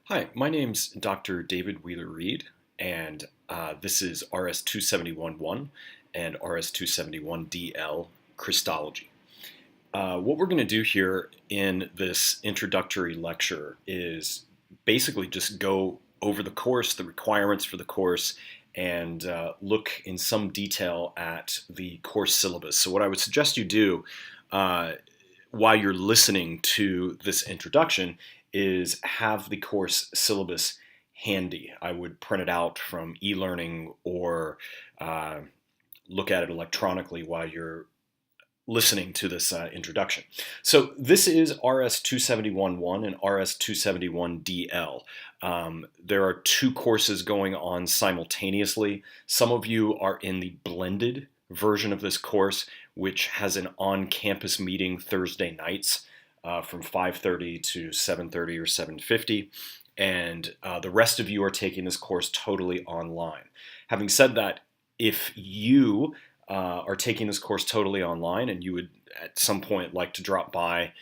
Hi, my name's Dr. David Wheeler-Reed, and this is RS-271-1 and RS-271-DL Christology. What we're going to do here in this introductory lecture is basically just go over the course, the requirements for the course, and look in some detail at the course syllabus. So what I would suggest you do while you're listening to this introduction is have the course syllabus handy. I would print it out from e-learning or look at it electronically while you're listening to this introduction. So this is RS-271-1 and RS-271-DL. There are two courses going on simultaneously. Some of you are in the blended version of this course, which has an on-campus meeting Thursday nights from 5:30 to 7:30 or 7:50, and the rest of you are taking this course totally online. Having said that, if you are taking this course totally online and you would at some point like to drop by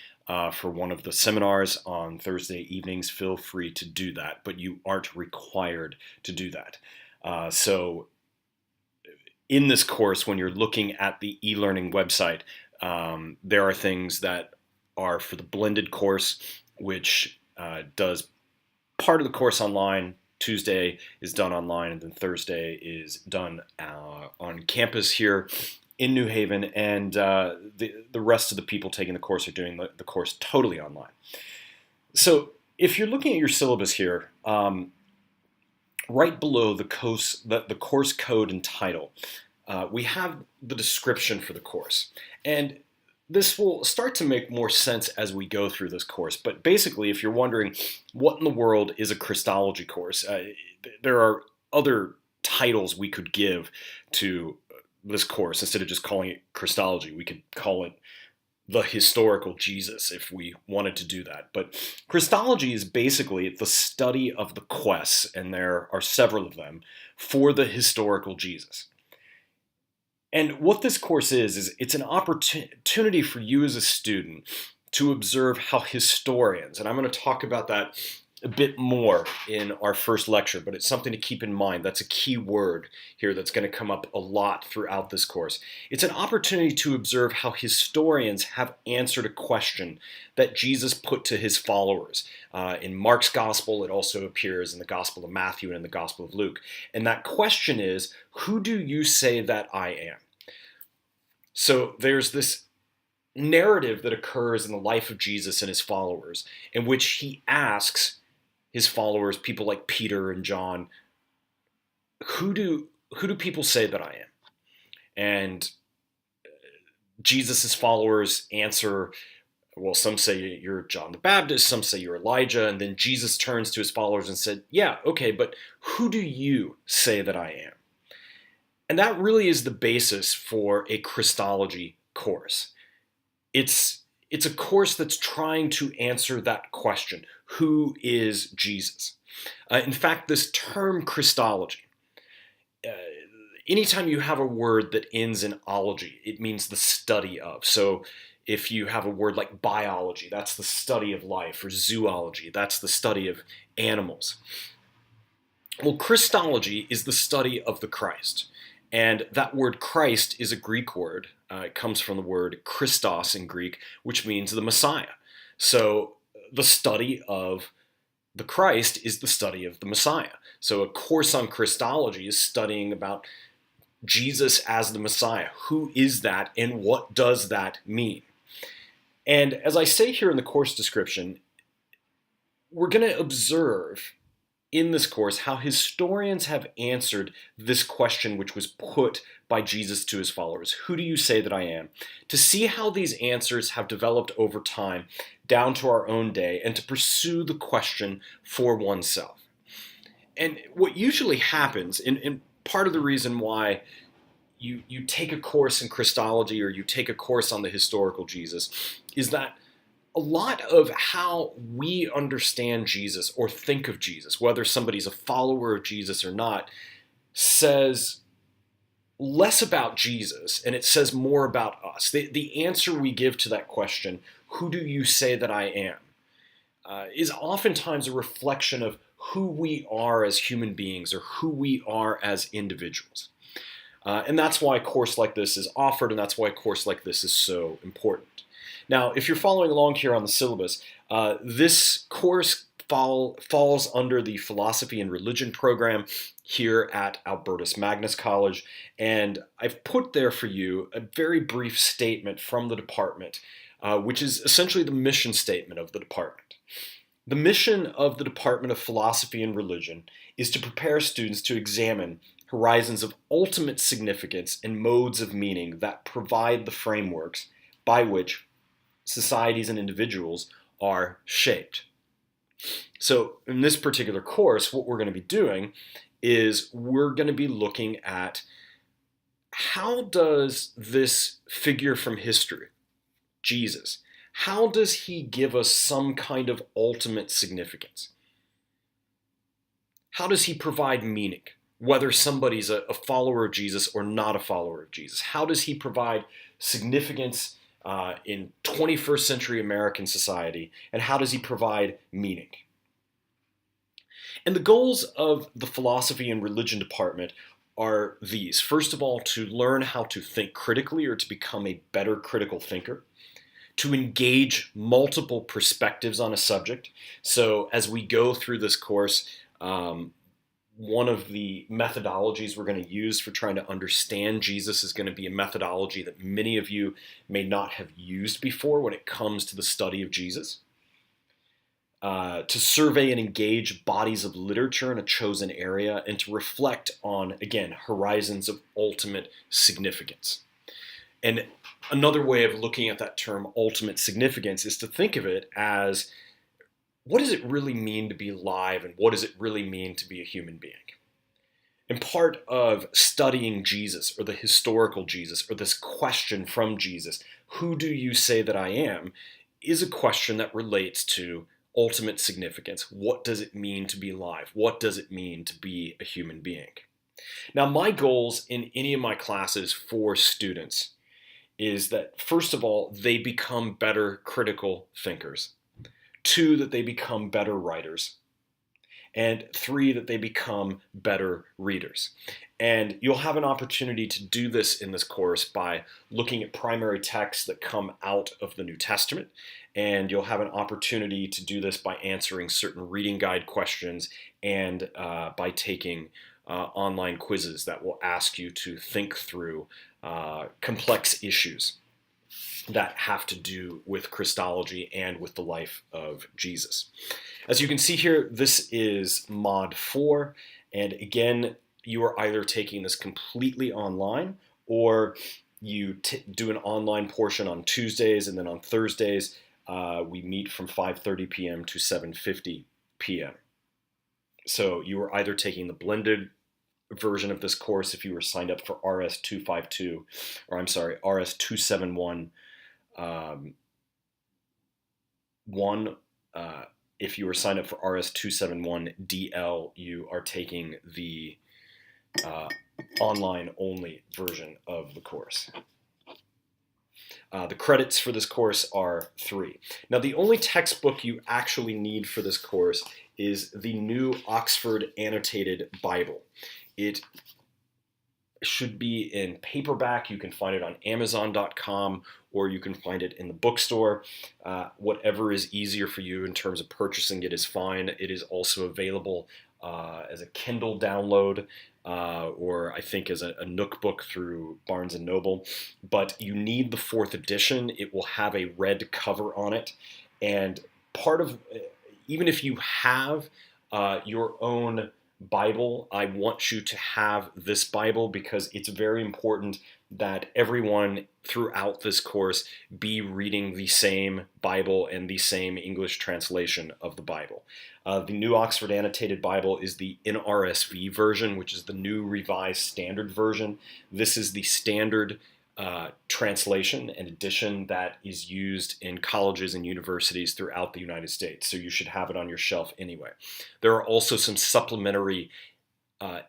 for one of the seminars on Thursday evenings, feel free to do that, but you aren't required to do that. So in this course, when you're looking at the e-learning website, there are things that are for the blended course, which does part of the course online. Tuesday is done online, and then Thursday is done on campus here in New Haven, and the rest of the people taking the course are doing the course totally online. So if you're looking at your syllabus here, right below the course code and title, we have the description for the course. And this will start to make more sense as we go through this course. But basically, if you're wondering what in the world is a Christology course, there are other titles we could give to this course. Instead of just calling it Christology, we could call it the historical Jesus if we wanted to do that. But Christology is basically the study of the quests, and there are several of them, for the historical Jesus. And what this course is it's an opportunity for you as a student to observe how historians, and I'm going to talk about that a bit more in our first lecture, but it's something to keep in mind. That's a key word here that's going to come up a lot throughout this course. It's an opportunity to observe how historians have answered a question that Jesus put to his followers. In Mark's gospel, it also appears in the Gospel of Matthew and in the Gospel of Luke. And that question is, who do you say that I am? So there's this narrative that occurs in the life of Jesus and his followers, in which he asks his followers, people like Peter and John, who do people say that I am? And Jesus' followers answer, well, some say you're John the Baptist, some say you're Elijah, and then Jesus turns to his followers and said, yeah, okay, but who do you say that I am? And that really is the basis for a Christology course. It's a course that's trying to answer that question. Who is Jesus? In fact, this term Christology, anytime you have a word that ends in ology, it means the study of. So if you have a word like biology, that's the study of life, or zoology, that's the study of animals. Well, Christology is the study of the Christ. And that word Christ is a Greek word. It comes from the word Christos in Greek, which means the Messiah. So the study of the Christ is the study of the Messiah. So a course on Christology is studying about Jesus as the Messiah. Who is that, and what does that mean? And as I say here in the course description, we're going to observe in this course how historians have answered this question which was put by Jesus to his followers. Who do you say that I am? To see how these answers have developed over time down to our own day, and to pursue the question for oneself. And what usually happens, and part of the reason why you take a course in Christology or you take a course on the historical Jesus, is that a lot of how we understand Jesus or think of Jesus, whether somebody's a follower of Jesus or not, says less about Jesus and it says more about us. The answer we give to that question, who do you say that I am? is oftentimes a reflection of who we are as human beings or who we are as individuals. And that's why a course like this is offered, and that's why a course like this is so important. Now, if you're following along here on the syllabus, this course falls under the Philosophy and Religion program here at Albertus Magnus College, and I've put there for you a very brief statement from the department, which is essentially the mission statement of the department. The mission of the Department of Philosophy and Religion is to prepare students to examine horizons of ultimate significance and modes of meaning that provide the frameworks by which societies and individuals are shaped. So in this particular course, what we're going to be doing is we're going to be looking at how does this figure from history, Jesus, how does he give us some kind of ultimate significance? How does he provide meaning, whether somebody's a follower of Jesus or not a follower of Jesus? How does he provide significance in 21st century American society, and how does he provide meaning? And the goals of the Philosophy and Religion department are these. First of all, to learn how to think critically or to become a better critical thinker, to engage multiple perspectives on a subject. So as we go through this course, one of the methodologies we're going to use for trying to understand Jesus is going to be a methodology that many of you may not have used before when it comes to the study of Jesus. To survey and engage bodies of literature in a chosen area, and to reflect on, again, horizons of ultimate significance. And another way of looking at that term ultimate significance is to think of it as, what does it really mean to be alive, and what does it really mean to be a human being? And part of studying Jesus, or the historical Jesus, or this question from Jesus, who do you say that I am, is a question that relates to ultimate significance. What does it mean to be alive? What does it mean to be a human being? Now, my goals in any of my classes for students is that, first of all, they become better critical thinkers. 2, that they become better writers. And 3, that they become better readers. And you'll have an opportunity to do this in this course by looking at primary texts that come out of the New Testament. And you'll have an opportunity to do this by answering certain reading guide questions and by taking online quizzes that will ask you to think through complex issues that have to do with Christology and with the life of Jesus. As you can see here, this is Mod 4, and again, you are either taking this completely online, or you do an online portion on Tuesdays, and then on Thursdays, we meet from 5:30 p.m. to 7:50 p.m. So you are either taking the blended version of this course if you were signed up for RS252, or I'm sorry, RS271 if you were signed up for RS271DL, you are taking the online only version of the course. The credits for this course are 3. Now, the only textbook you actually need for this course is the New Oxford Annotated Bible. It should be in paperback. You can find it on Amazon.com, or you can find it in the bookstore. Whatever is easier for you in terms of purchasing it is fine. It is also available as a Kindle download, or I think as a Nook book through Barnes & Noble. But you need the 4th edition. It will have a red cover on it. And even if you have your own Bible, I want you to have this Bible, because it's very important that everyone throughout this course be reading the same Bible and the same English translation of the Bible. The New Oxford Annotated Bible is the NRSV version, which is the New Revised Standard Version. This is the standard translation and edition that is used in colleges and universities throughout the United States, so you should have it on your shelf anyway. There are also some supplementary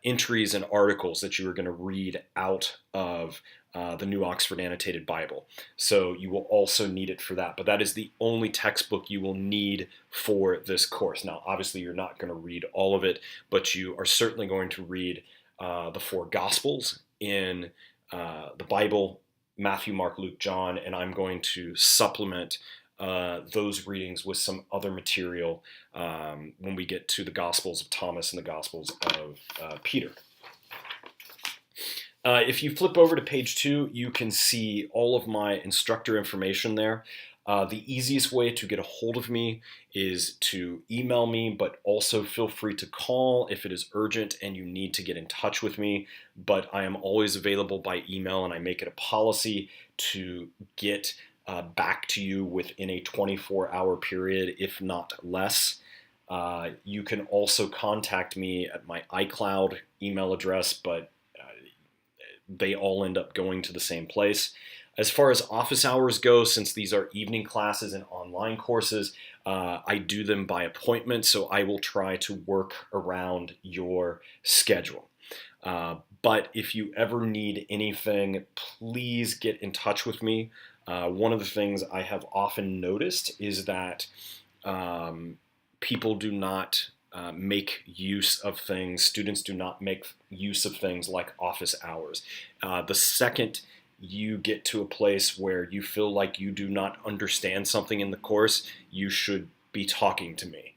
entries and articles that you are going to read out of the New Oxford Annotated Bible. So you will also need it for that. But that is the only textbook you will need for this course. Now, obviously, you're not going to read all of it, but you are certainly going to read the four Gospels in the Bible: Matthew, Mark, Luke, John, and I'm going to supplement those readings with some other material when we get to the Gospels of Thomas and the Gospels of Peter. If you flip over to page 2, you can see all of my instructor information there. The easiest way to get a hold of me is to email me, but also feel free to call if it is urgent and you need to get in touch with me. But I am always available by email, and I make it a policy to get back to you within a 24-hour period, if not less. You can also contact me at my iCloud email address, but they all end up going to the same place. As far as office hours go, since these are evening classes and online courses, I do them by appointment, so I will try to work around your schedule. But if you ever need anything, please get in touch with me. One of the things I have often noticed is that people do not make use of things, students do not make use of things like office hours. The second you get to a place where you feel like you do not understand something in the course, you should be talking to me.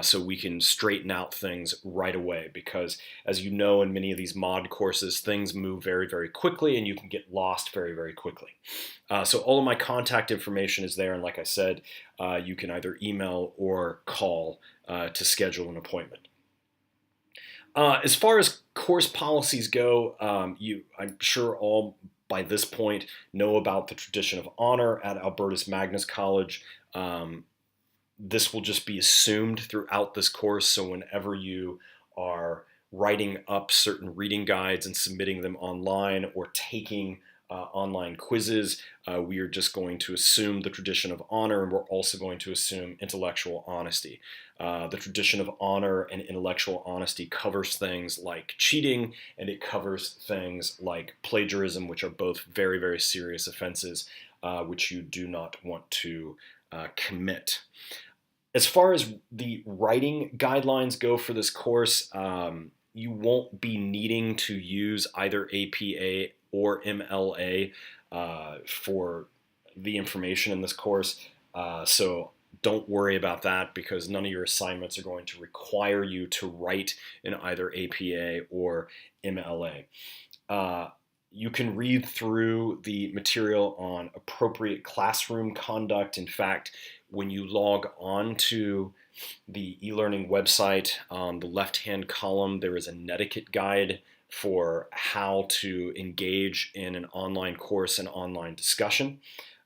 So we can straighten out things right away, because as you know, in many of these mod courses, things move very, very quickly and you can get lost very, very quickly. So all of my contact information is there, and like I said, you can either email or call to schedule an appointment. As far as course policies go, I'm sure all by this point know about the tradition of honor at Albertus Magnus College. This will just be assumed throughout this course, so whenever you are writing up certain reading guides and submitting them online or taking online quizzes, we are just going to assume the tradition of honor, and we're also going to assume intellectual honesty. The tradition of honor and intellectual honesty covers things like cheating, and it covers things like plagiarism, which are both very, very serious offenses, which you do not want to commit. As far as the writing guidelines go for this course, you won't be needing to use either APA or MLA for the information in this course. So don't worry about that, because none of your assignments are going to require you to write in either APA or MLA. You can read through the material on appropriate classroom conduct. In fact, when you log on to the e-learning website, on the left-hand column, there is a netiquette guide for how to engage in an online course and online discussion.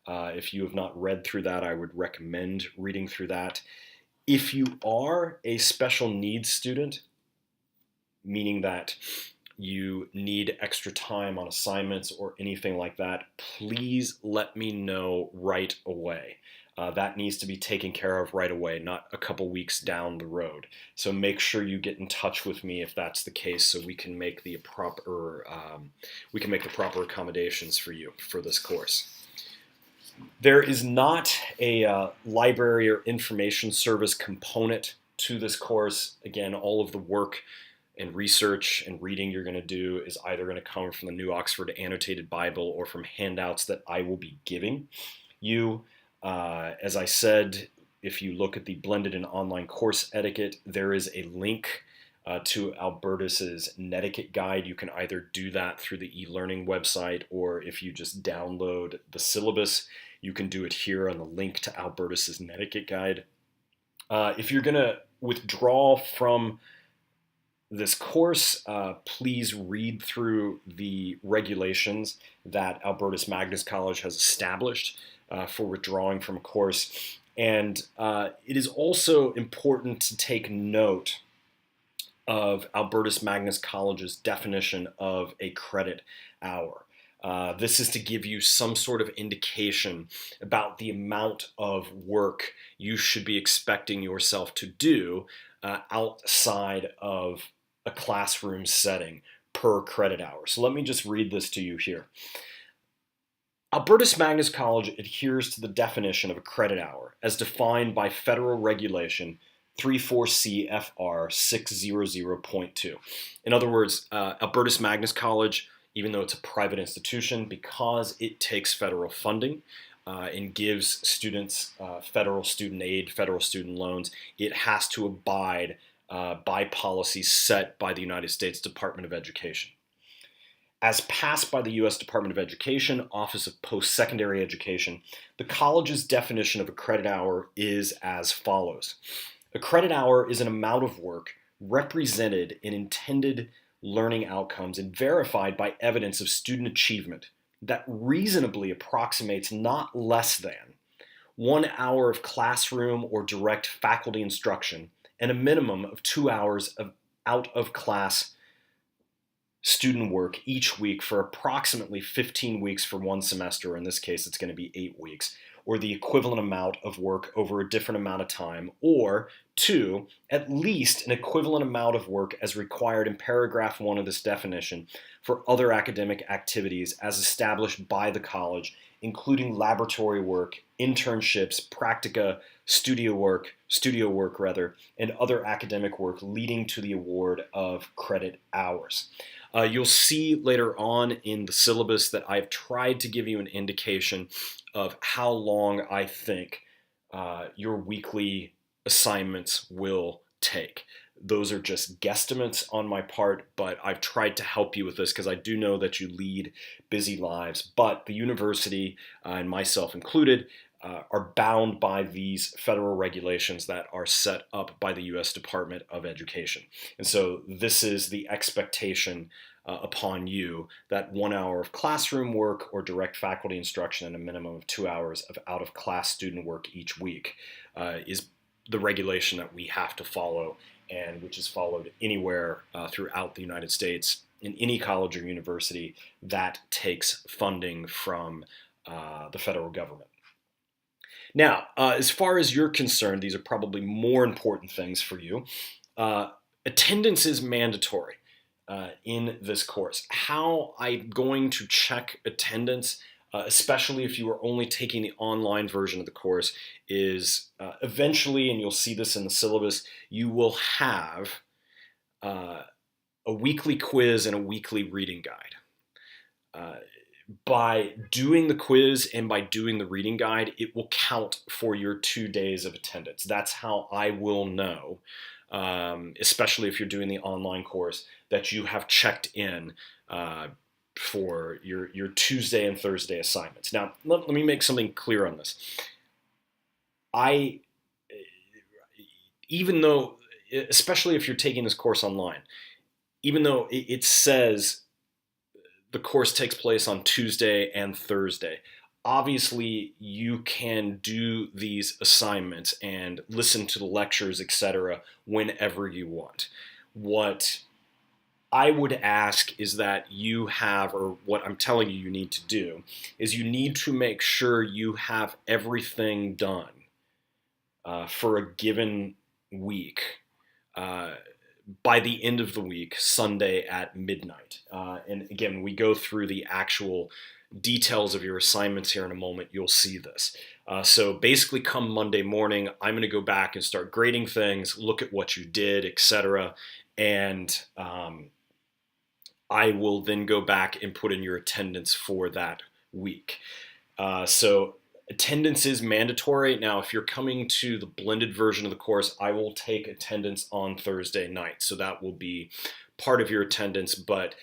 If you have not read through that, I would recommend reading through that. If you are a special needs student, meaning that you need extra time on assignments or anything like that, please let me know right away. That needs to be taken care of right away, not a couple weeks down the road. So make sure you get in touch with me if that's the case, so we can make the proper accommodations for you for this course. There is not a library or information service component to this course. Again, all of the work and research and reading you're going to do is either going to come from the New Oxford Annotated Bible or from handouts that I will be giving you. As I said, if you look at the blended and online course etiquette, there is a link to Albertus's netiquette guide. You can either do that through the e-learning website, or if you just download the syllabus, you can do it here on the link to Albertus's netiquette guide. If you're going to withdraw from this course, please read through the regulations that Albertus Magnus College has established for withdrawing from a course. And it is also important to take note of Albertus Magnus College's definition of a credit hour. This is to give you some sort of indication about the amount of work you should be expecting yourself to do outside of a classroom setting per credit hour. So let me just read this to you here. Albertus Magnus College adheres to the definition of a credit hour as defined by Federal Regulation 34 CFR 600.2. In other words, Albertus Magnus College, even though it's a private institution, because it takes federal funding and gives students federal student aid, federal student loans, it has to abide by policies set by the United States Department of Education. As passed by the U.S. Department of Education, Office of Post-Secondary Education, the college's definition of a credit hour is as follows. A credit hour is an amount of work represented in intended learning outcomes and verified by evidence of student achievement that reasonably approximates not less than 1 hour of classroom or direct faculty instruction and a minimum of 2 hours of out-of-class student work each week for approximately 15 weeks for one semester, or in this case it's going to be 8 weeks, or the equivalent amount of work over a different amount of time, or 2, at least an equivalent amount of work as required in paragraph 1 of this definition for other academic activities as established by the college, including laboratory work, internships, practica, studio work, and other academic work leading to the award of credit hours. You'll see later on in the syllabus that I've tried to give you an indication of how long I think your weekly assignments will take. Those are just guesstimates on my part, but I've tried to help you with this because I do know that you lead busy lives. But the university, and myself included, are bound by these federal regulations that are set up by the U.S. Department of Education. And so this is the expectation upon you that 1 hour of classroom work or direct faculty instruction and a minimum of 2 hours of out-of-class student work each week is the regulation that we have to follow, and which is followed anywhere throughout the United States in any college or university that takes funding from the federal government. Now, as far as you're concerned, these are probably more important things for you. Attendance is mandatory in this course. How I'm going to check attendance, especially if you are only taking the online version of the course, is eventually, and you'll see this in the syllabus, you will have a weekly quiz and a weekly reading guide. By doing the quiz and by doing the reading guide, it will count for your 2 days of attendance. That's how I will know, especially if you're doing the online course, that you have checked in for your Tuesday and Thursday assignments. Now, let me make something clear on this. Even though, especially if you're taking this course online, even though it says the course takes place on Tuesday and Thursday, obviously you can do these assignments and listen to the lectures, etc., whenever you want. What I would ask is that you have, or what I'm telling you need to do, is you need to make sure you have everything done for a given week by the end of the week, Sunday at midnight. And again, we go through the actual details of your assignments here in a moment. You'll see this. So basically come Monday morning, I'm going to go back and start grading things, look at what you did, etc. And I will then go back and put in your attendance for that week. So attendance is mandatory. Now, if you're coming to the blended version of the course, I will take attendance on Thursday night. So that will be part of your attendance, but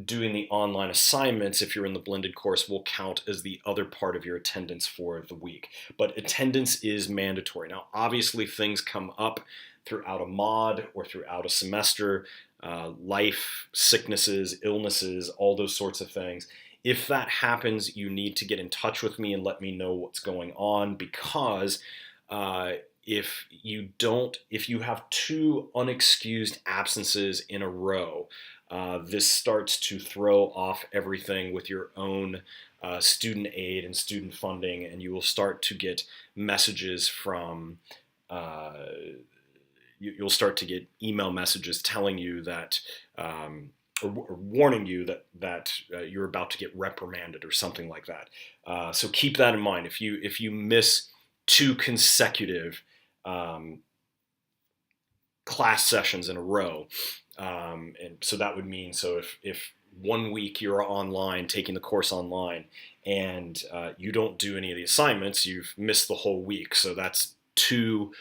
doing the online assignments, if you're in the blended course, will count as the other part of your attendance for the week. But attendance is mandatory. Now, obviously, things come up throughout a mod or throughout a semester, life, sicknesses, illnesses, all those sorts of things. If that happens, you need to get in touch with me and let me know what's going on, because if you have 2 unexcused absences in a row, this starts to throw off everything with your own student aid and student funding, and you will start to get messages from you'll start to get email messages telling you that or warning you that you're about to get reprimanded or something like that. So keep that in mind. If you miss 2 consecutive um, class sessions in a row, and so that would mean, so if one week you're online taking the course online and you don't do any of the assignments, you've missed the whole week. So that's 2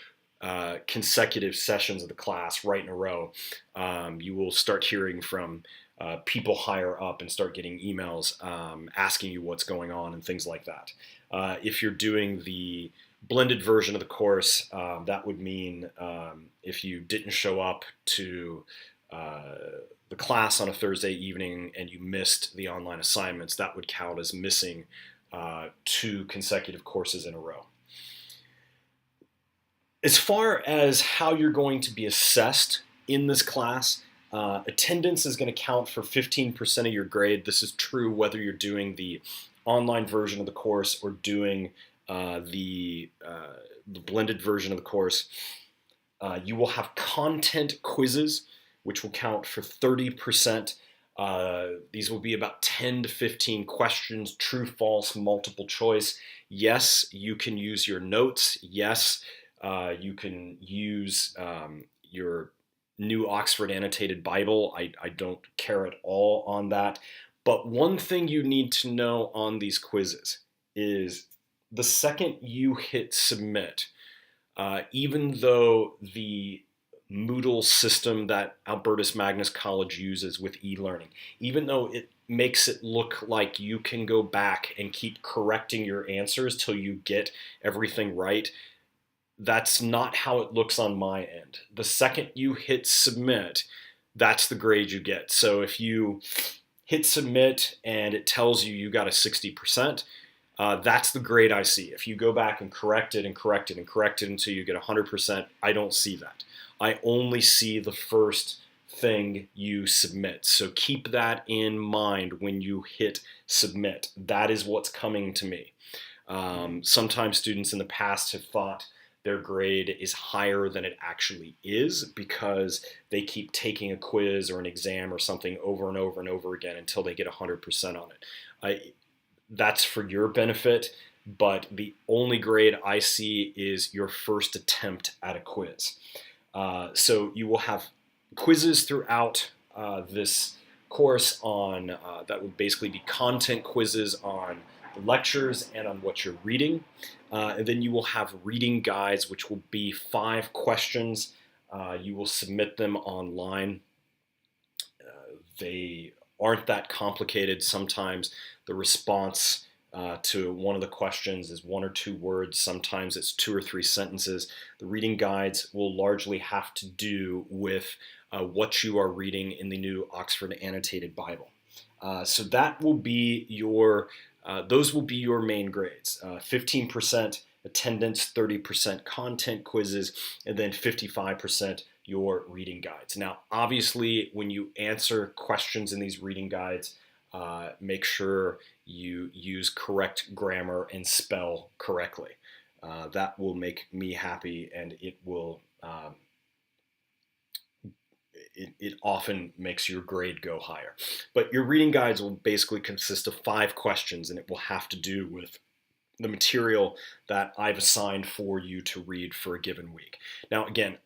consecutive sessions of the class right in a row. You will start hearing from people higher up and start getting emails asking you what's going on and things like that. If you're doing the blended version of the course, that would mean if you didn't show up to the class on a Thursday evening and you missed the online assignments, that would count as missing 2 consecutive courses in a row. As far as how you're going to be assessed in this class, attendance is going to count for 15% of your grade. This is true whether you're doing the online version of the course or doing the blended version of the course. You will have content quizzes, which will count for 30%. These will be about 10 to 15 questions, true, false, multiple choice. Yes, you can use your notes. Yes, you can use your New Oxford Annotated Bible. I don't care at all on that. But one thing you need to know on these quizzes is the second you hit submit, even though the Moodle system that Albertus Magnus College uses with e-learning, even though it makes it look like you can go back and keep correcting your answers till you get everything right, that's not how it looks on my end. The second you hit submit, that's the grade you get. So if you hit submit and it tells you got a 60%, that's the grade I see. If you go back and correct it and correct it and correct it until you get 100%, I don't see that. I only see the first thing you submit. So keep that in mind when you hit submit. That is what's coming to me. Sometimes students in the past have thought their grade is higher than it actually is because they keep taking a quiz or an exam or something over and over and over again until they get 100% on it. That's for your benefit, but the only grade I see is your first attempt at a quiz. So you will have quizzes throughout this course on, that would basically be content quizzes on the lectures and on what you're reading. And then you will have reading guides, which will be 5 questions. You will submit them online. They aren't that complicated. Sometimes the response to one of the questions is 1 or 2 words. Sometimes it's 2 or 3 sentences. The reading guides will largely have to do with what you are reading in the New Oxford Annotated Bible. So that will be your, those will be your main grades. 15% attendance, 30% content quizzes, and then 55% your reading guides. Now, obviously, when you answer questions in these reading guides, make sure you use correct grammar and spell correctly. That will make me happy, and it will it often makes your grade go higher. But your reading guides will basically consist of 5 questions, and it will have to do with the material that I've assigned for you to read for a given week. Now, again,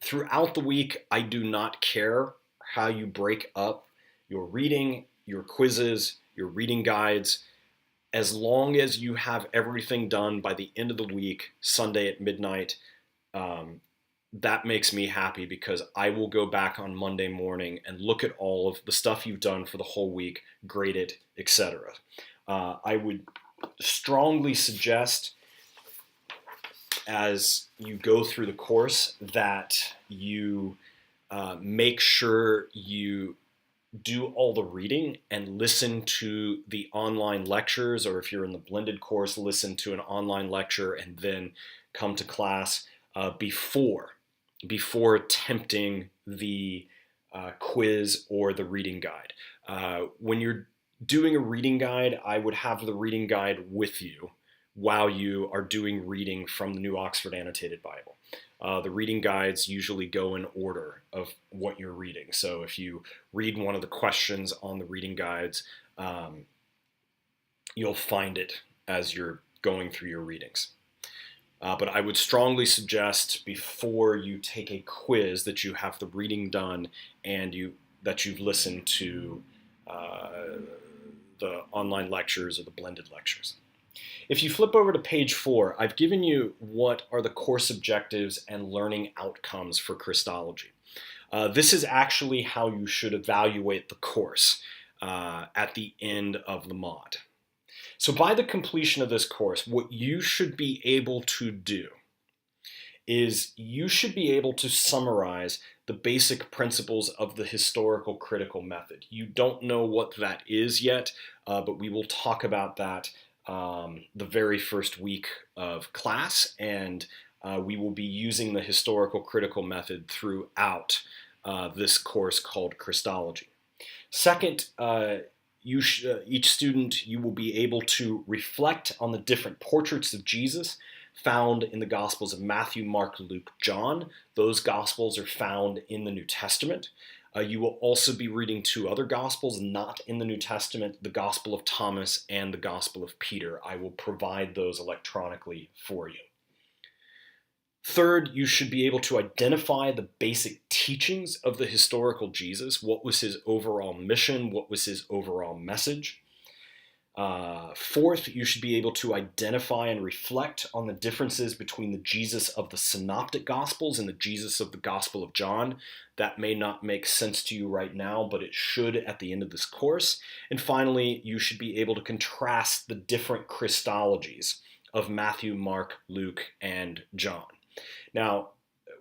throughout the week, I do not care how you break up your reading, your quizzes, your reading guides, as long as you have everything done by the end of the week, Sunday at midnight. That makes me happy because I will go back on Monday morning and look at all of the stuff you've done for the whole week, grade it, etc. I would strongly suggest, as you go through the course, that you make sure you do all the reading and listen to the online lectures, or if you're in the blended course, listen to an online lecture and then come to class before attempting the quiz or the reading guide. When you're doing a reading guide, I would have the reading guide with you while you are doing reading from the New Oxford Annotated Bible. The reading guides usually go in order of what you're reading. So if you read one of the questions on the reading guides, you'll find it as you're going through your readings. But I would strongly suggest before you take a quiz that you have the reading done and that you've listened to the online lectures or the blended lectures. If you flip over to page 4, I've given you what are the course objectives and learning outcomes for Christology. This is actually how you should evaluate the course at the end of the mod. So by the completion of this course, what you should be able to do is you should be able to summarize the basic principles of the historical critical method. You don't know what that is yet, but we will talk about that the very first week of class, and we will be using the historical critical method throughout this course called Christology. Second, each student, you will be able to reflect on the different portraits of Jesus found in the Gospels of Matthew, Mark, Luke, John. Those Gospels are found in the New Testament. You will also be reading 2 other Gospels not in the New Testament, the Gospel of Thomas and the Gospel of Peter. I will provide those electronically for you. Third, you should be able to identify the basic teachings of the historical Jesus. What was his overall mission? What was his overall message? Fourth, you should be able to identify and reflect on the differences between the Jesus of the Synoptic Gospels and the Jesus of the Gospel of John. That may not make sense to you right now, but it should at the end of this course. And finally, you should be able to contrast the different Christologies of Matthew, Mark, Luke, and John. Now,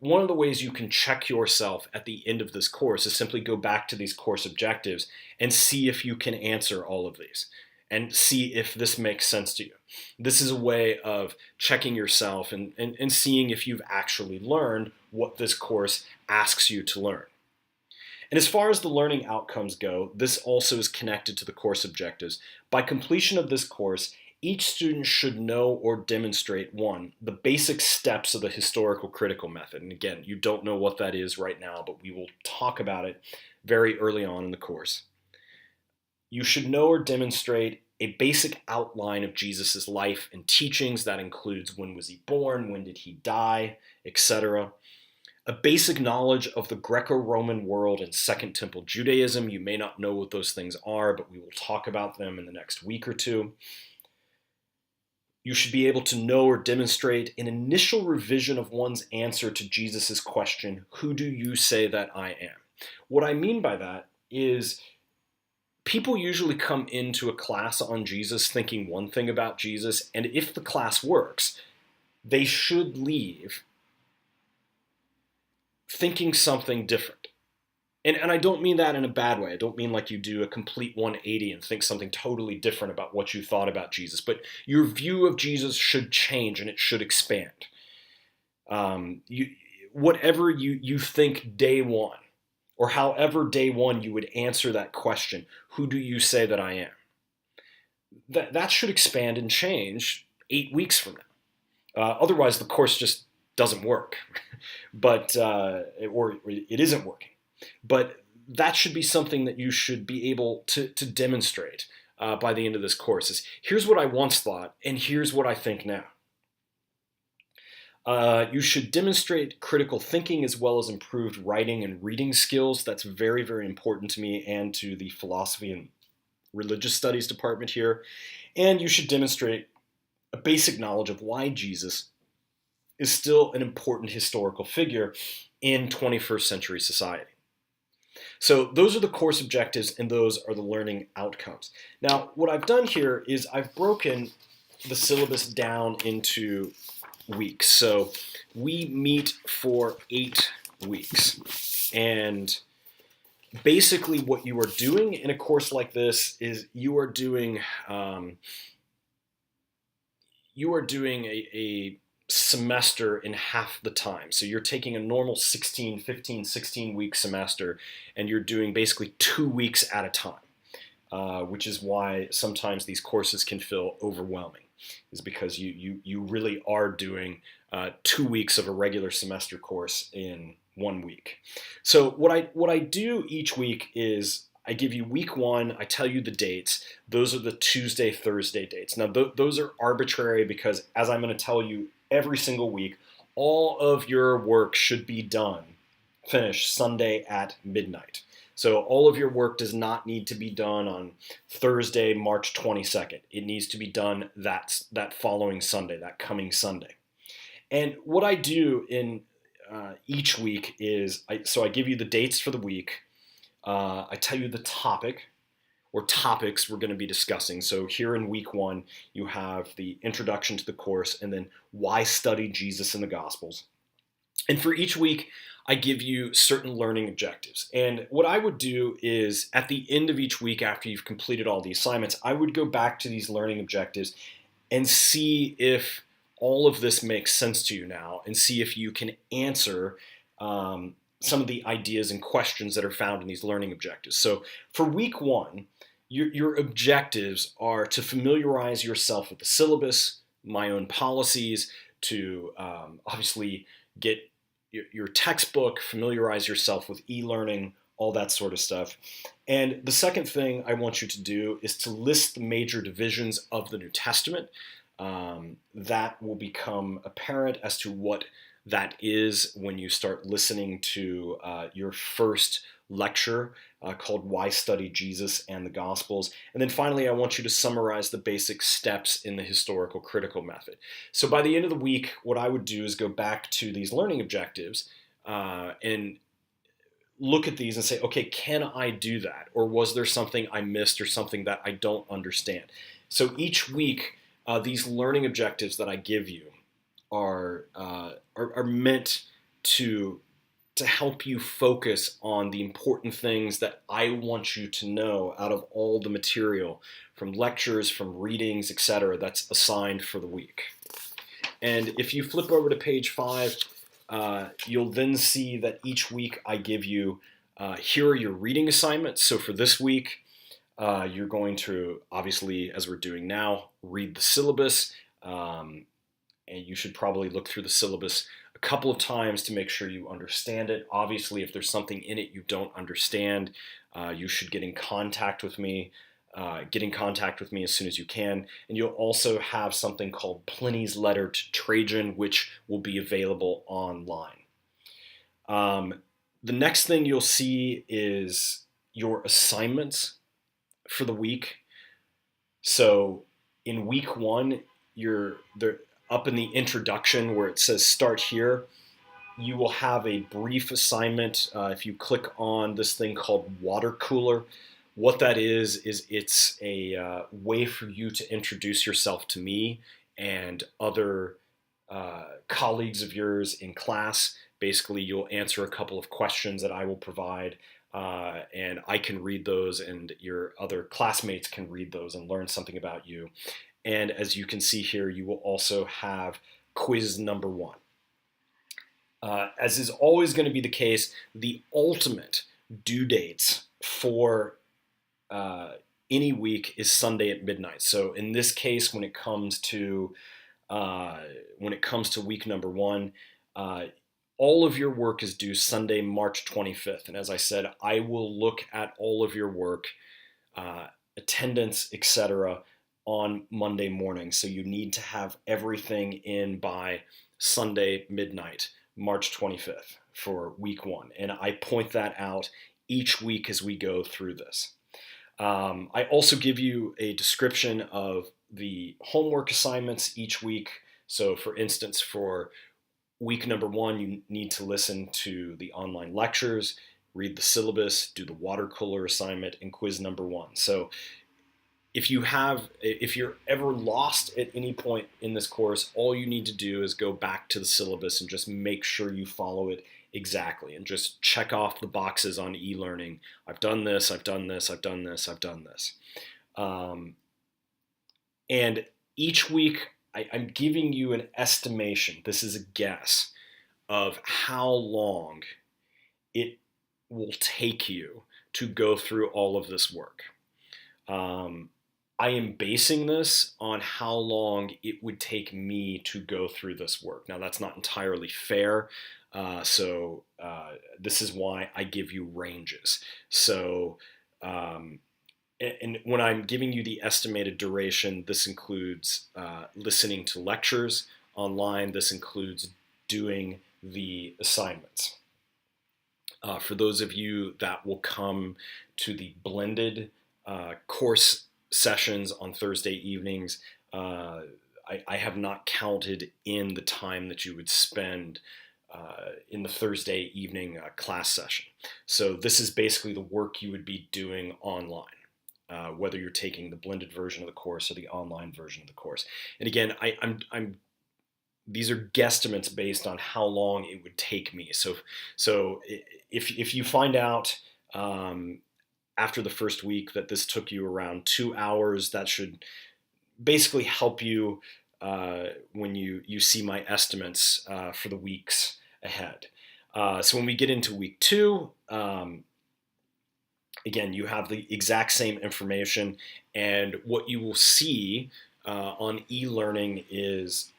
one of the ways you can check yourself at the end of this course is simply go back to these course objectives and see if you can answer all of these and see if this makes sense to you. This is a way of checking yourself and seeing if you've actually learned what this course asks you to learn. And as far as the learning outcomes go, this also is connected to the course objectives. By completion of this course, each student should know or demonstrate, 1, the basic steps of the historical critical method. And again, you don't know what that is right now, but we will talk about it very early on in the course. You should know or demonstrate a basic outline of Jesus' life and teachings. That includes when was he born, when did he die, etc. A basic knowledge of the Greco-Roman world and Second Temple Judaism. You may not know what those things are, but we will talk about them in the next week or 2. You should be able to know or demonstrate an initial revision of one's answer to Jesus' question, who do you say that I am? What I mean by that is people usually come into a class on Jesus thinking one thing about Jesus, and if the class works, they should leave thinking something different. And I don't mean that in a bad way. I don't mean like you do a complete 180 and think something totally different about what you thought about Jesus. But your view of Jesus should change and it should expand. Whatever you think day one, or however day one you would answer that question, who do you say that I am? That should expand and change 8 weeks from now. Otherwise, the course just doesn't work, or it isn't working. But that should be something that you should be able to demonstrate by the end of this course. Is here's what I once thought, and here's what I think now. You should demonstrate critical thinking as well as improved writing and reading skills. That's very, very important to me and to the philosophy and religious studies department here. And you should demonstrate a basic knowledge of why Jesus is still an important historical figure in 21st century society. So those are the course objectives and those are the learning outcomes. Now, what I've done here is I've broken the syllabus down into weeks. So we meet for 8 weeks. And basically what you are doing in a course like this is you are doing a semester in half the time. So you're taking a normal 16 week semester and you're doing basically 2 weeks at a time, which is why sometimes these courses can feel overwhelming. is because you really are doing 2 weeks of a regular semester course in 1 week. So what I do each week is I give you week one, I tell you the dates. Those are the Tuesday, Thursday dates. Now, those are arbitrary because, as I'm going to tell you every single week, all of your work should be done, finished Sunday at midnight. So all of your work does not need to be done on Thursday, March 22nd. It needs to be done that following Sunday, that coming Sunday. And what I do in each week is, I give you the dates for the week. I tell you the topic or topics we're going to be discussing. So here in week one, you have the introduction to the course and then why study Jesus in the Gospels. And for each week, I give you certain learning objectives. And what I would do is at the end of each week, after you've completed all the assignments, I would go back to these learning objectives and see if all of this makes sense to you now and see if you can answer some of the ideas and questions that are found in these learning objectives. So for week one, your objectives are to familiarize yourself with the syllabus, my own policies, to obviously get your textbook, familiarize yourself with e-learning, all that sort of stuff. And the second thing I want you to do is to list the major divisions of the New Testament. That will become apparent as to what that is when you start listening to your first lecture called Why Study Jesus and the Gospels. And then finally, I want you to summarize the basic steps in the historical critical method. So by the end of the week, what I would do is go back to these learning objectives and look at these and say, okay, can I do that? Or was there something I missed or something that I don't understand? So each week, these learning objectives that I give you are meant to help you focus on the important things that I want you to know out of all the material from lectures, from readings, etc. that's assigned for the week. And if you flip over to page 5, you'll then see that each week I give you, here are your reading assignments. So for this week, you're going to, obviously, as we're doing now, read the syllabus. And you should probably look through the syllabus a couple of times to make sure you understand it. Obviously, if there's something in it you don't understand, you should get in contact with me. Get in contact with me as soon as you can. And you'll also have something called Pliny's Letter to Trajan, which will be available online. The next thing you'll see is your assignments for the week. So in week one, up in the introduction where it says start here, you will have a brief assignment. If you click on this thing called water cooler, what that is it's a way for you to introduce yourself to me and other colleagues of yours in class. Basically, you'll answer a couple of questions that I will provide, and I can read those, and your other classmates can read those and learn something about you. And as you can see here, you will also have quiz number 1. As is always going to be the case, the ultimate due dates for any week is Sunday at midnight. So in this case, when it comes to week number 1, all of your work is due Sunday, March 25th. And as I said, I will look at all of your work, attendance, etc., on Monday morning. So you need to have everything in by Sunday midnight, March 25th for week 1. And I point that out each week as we go through this. I also give you a description of the homework assignments each week. So for instance, for week number 1, you need to listen to the online lectures, read the syllabus, do the water cooler assignment, and quiz number 1. So if you're ever lost at any point in this course, all you need to do is go back to the syllabus and just make sure you follow it exactly and just check off the boxes on e-learning. I've done this, I've done this, I've done this, I've done this. And each week I'm giving you an estimation, this is a guess, of how long it will take you to go through all of this work. I am basing this on how long it would take me to go through this work. Now, that's not entirely fair. This is why I give you ranges. So, um, and when I'm giving you the estimated duration, this includes listening to lectures online. This includes doing the assignments. For those of you that will come to the blended course sessions on Thursday evenings, I have not counted in the time that you would spend in the Thursday evening class session. So this is basically the work you would be doing online. Whether you're taking the blended version of the course or the online version of the course. And again, these are guesstimates based on how long it would take me. So if you find out after the first week that this took you around 2 hours, that should basically help you when you see my estimates for the weeks ahead. So when we get into week 2, again, you have the exact same information, and what you will see on e-learning is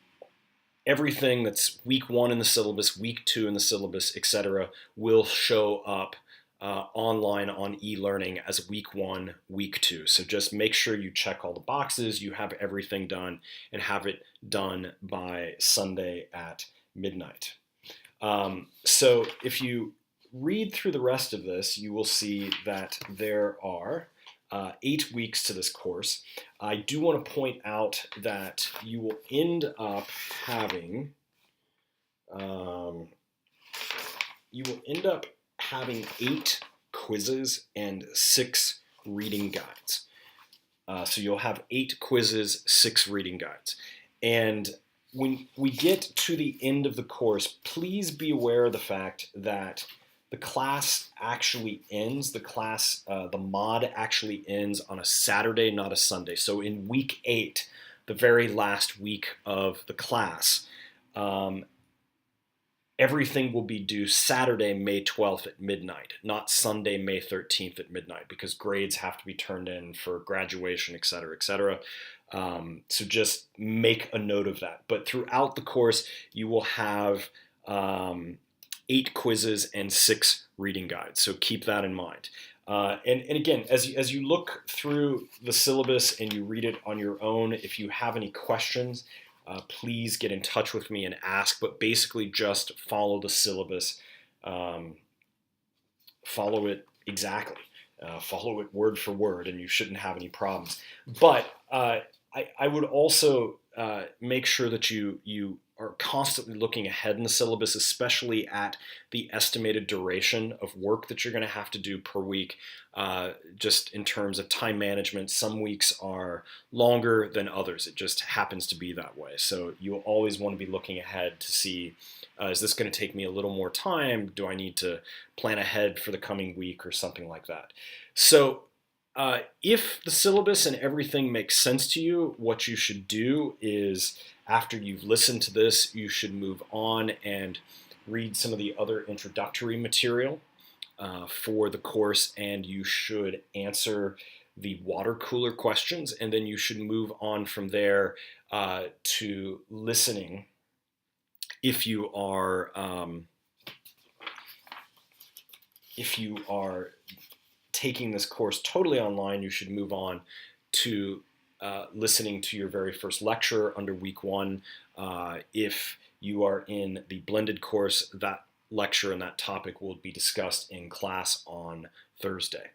everything that's week 1 in the syllabus, week 2 in the syllabus, etc., will show up online on e-learning as week 1, week 2. So just make sure you check all the boxes, you have everything done, and have it done by Sunday at midnight. So if you read through the rest of this, you will see that there are 8 weeks to this course. I do want to point out that you will end up having 8 quizzes and 6 reading guides. So you'll have 8 quizzes, 6 reading guides. And when we get to the end of the course, please be aware of the fact that the class actually ends, the mod actually ends on a Saturday, not a Sunday. So in week 8, the very last week of the class, everything will be due Saturday, May 12th at midnight, not Sunday, May 13th at midnight, because grades have to be turned in for graduation, et cetera, et cetera. So just make a note of that. But throughout the course, you will have 8 quizzes and 6 reading guides. So keep that in mind. And again, as you look through the syllabus and you read it on your own, if you have any questions, please get in touch with me and ask. But basically just follow the syllabus. Follow it exactly. Follow it word for word, and you shouldn't have any problems. But I would also make sure that you are constantly looking ahead in the syllabus, especially at the estimated duration of work that you're going to have to do per week, just in terms of time management. Some weeks are longer than others. It just happens to be that way. So you'll always want to be looking ahead to see, is this going to take me a little more time? Do I need to plan ahead for the coming week or something like that? So if the syllabus and everything makes sense to you, what you should do is, after you've listened to this, you should move on and read some of the other introductory material for the course, and you should answer the water cooler questions, and then you should move on from there to listening. If you are taking this course totally online, you should move on to listening to your very first lecture under week 1. If you are in the blended course, that lecture and that topic will be discussed in class on Thursday.